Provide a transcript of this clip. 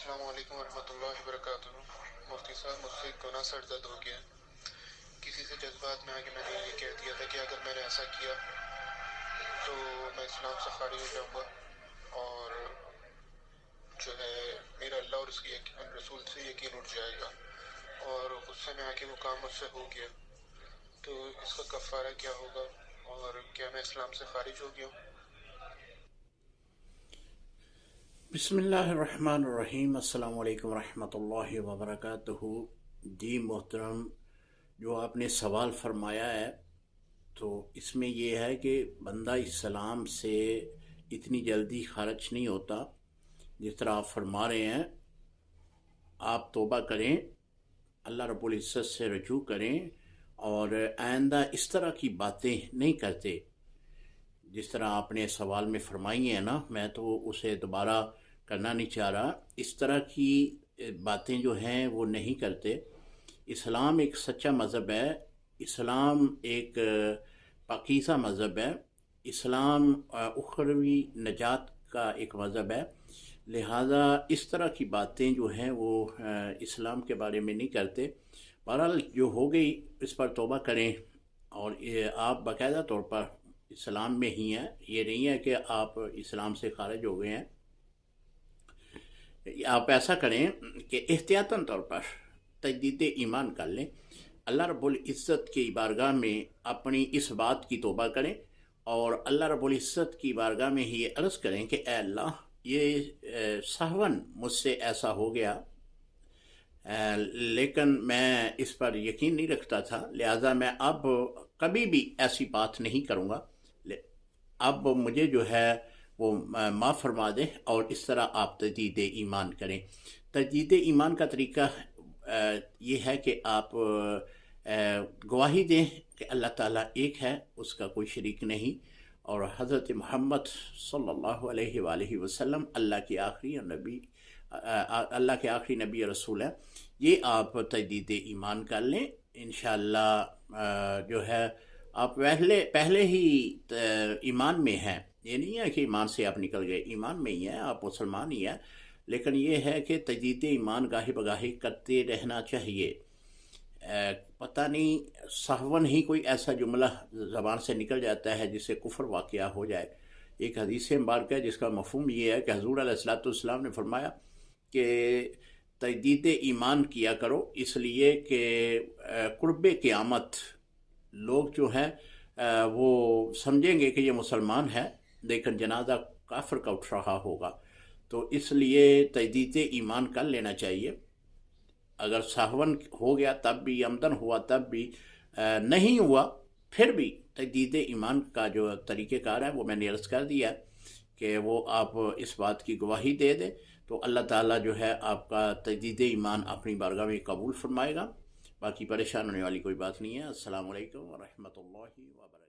السلام علیکم ورحمۃ اللہ وبرکاتہ۔ مفتی صاحب، مجھ سے ایک گناہ سرزد ہو گیا۔ کسی سے جذبات میں آ کے میں نے یہ کہہ دیا تھا کہ اگر میں نے ایسا کیا تو میں اسلام سے خارج ہو جاؤں گا، اور جو ہے میرا اللہ اور اس کے رسول سے یقین اٹھ جائے گا، اور غصے میں آ کے وہ کام مجھ سے ہو گیا، تو اس کا کفارہ کیا ہوگا، اور کیا میں اسلام سے خارج ہو گیا ہوں؟ بسم اللہ الرحمن الرحیم۔ السلام علیکم ورحمۃ اللہ وبرکاتہ۔ جی محترم، جو آپ نے سوال فرمایا ہے تو اس میں یہ ہے کہ بندہ اسلام سے اتنی جلدی خارج نہیں ہوتا۔ جس طرح آپ فرما رہے ہیں، آپ توبہ کریں، اللہ رب العزت سے رجوع کریں، اور آئندہ اس طرح کی باتیں نہیں کرتے جس طرح آپ نے سوال میں فرمائی ہیں نا۔ میں تو اسے دوبارہ کرنا نہیں چاہ رہا۔ اس طرح کی باتیں جو ہیں وہ نہیں کرتے۔ اسلام ایک سچا مذہب ہے، اسلام ایک پاکیزہ مذہب ہے، اسلام اخروی نجات کا ایک مذہب ہے، لہذا اس طرح کی باتیں جو ہیں وہ اسلام کے بارے میں نہیں کرتے۔ بہرحال جو ہو گئی اس پر توبہ کریں، اور آپ باقاعدہ طور پر اسلام میں ہی ہیں، یہ نہیں ہے کہ آپ اسلام سے خارج ہو گئے ہیں۔ آپ ایسا کریں کہ احتیاطاً طور پر تجدید ایمان کر لیں، اللہ رب العزت کی بارگاہ میں اپنی اس بات کی توبہ کریں، اور اللہ رب العزت کی بارگاہ میں ہی یہ عرض کریں کہ اے اللہ، یہ سہون مجھ سے ایسا ہو گیا، لیکن میں اس پر یقین نہیں رکھتا تھا، لہٰذا میں اب کبھی بھی ایسی بات نہیں کروں گا، اب مجھے جو ہے وہ معاف فرما دیں۔ اور اس طرح آپ تجدید ایمان کریں۔ تجدید ایمان کا طریقہ یہ ہے کہ آپ گواہی دیں کہ اللہ تعالیٰ ایک ہے، اس کا کوئی شریک نہیں، اور حضرت محمد صلی اللہ علیہ وآلہ وسلم اللہ کے آخری نبی رسول ہے۔ یہ آپ تجدید ایمان کر لیں، انشاءاللہ جو ہے آپ پہلے ہی ایمان میں ہیں۔ یہ نہیں ہے کہ ایمان سے آپ نکل گئے، ایمان میں ہی ہیں، آپ مسلمان ہی ہیں، لیکن یہ ہے کہ تجدید ایمان گاہی بگاہی کرتے رہنا چاہیے۔ پتہ نہیں سہون ہی کوئی ایسا جملہ زبان سے نکل جاتا ہے جس سے کفر واقعہ ہو جائے۔ ایک حدیث مبارکہ ہے جس کا مفہوم یہ ہے کہ حضور علیہ الصلوۃ والسلام نے فرمایا کہ تجدید ایمان کیا کرو، اس لیے کہ قرب قیامت لوگ جو ہیں وہ سمجھیں گے کہ یہ مسلمان ہے، لیکن جنازہ کافر کا اٹھ رہا ہوگا، تو اس لیے تجدید ایمان کر لینا چاہیے۔ اگر سہون ہو گیا تب بھی، عمدن ہوا تب بھی، نہیں ہوا پھر بھی تجدید ایمان کا جو طریقہ کار ہے وہ میں نے عرض کر دیا کہ وہ آپ اس بات کی گواہی دے دیں، تو اللہ تعالیٰ جو ہے آپ کا تجدید ایمان اپنی بارگاہ میں قبول فرمائے گا۔ باقی پریشان ہونے والی کوئی بات نہیں ہے۔ السلام علیکم ورحمۃ اللہ وبرکاتہ۔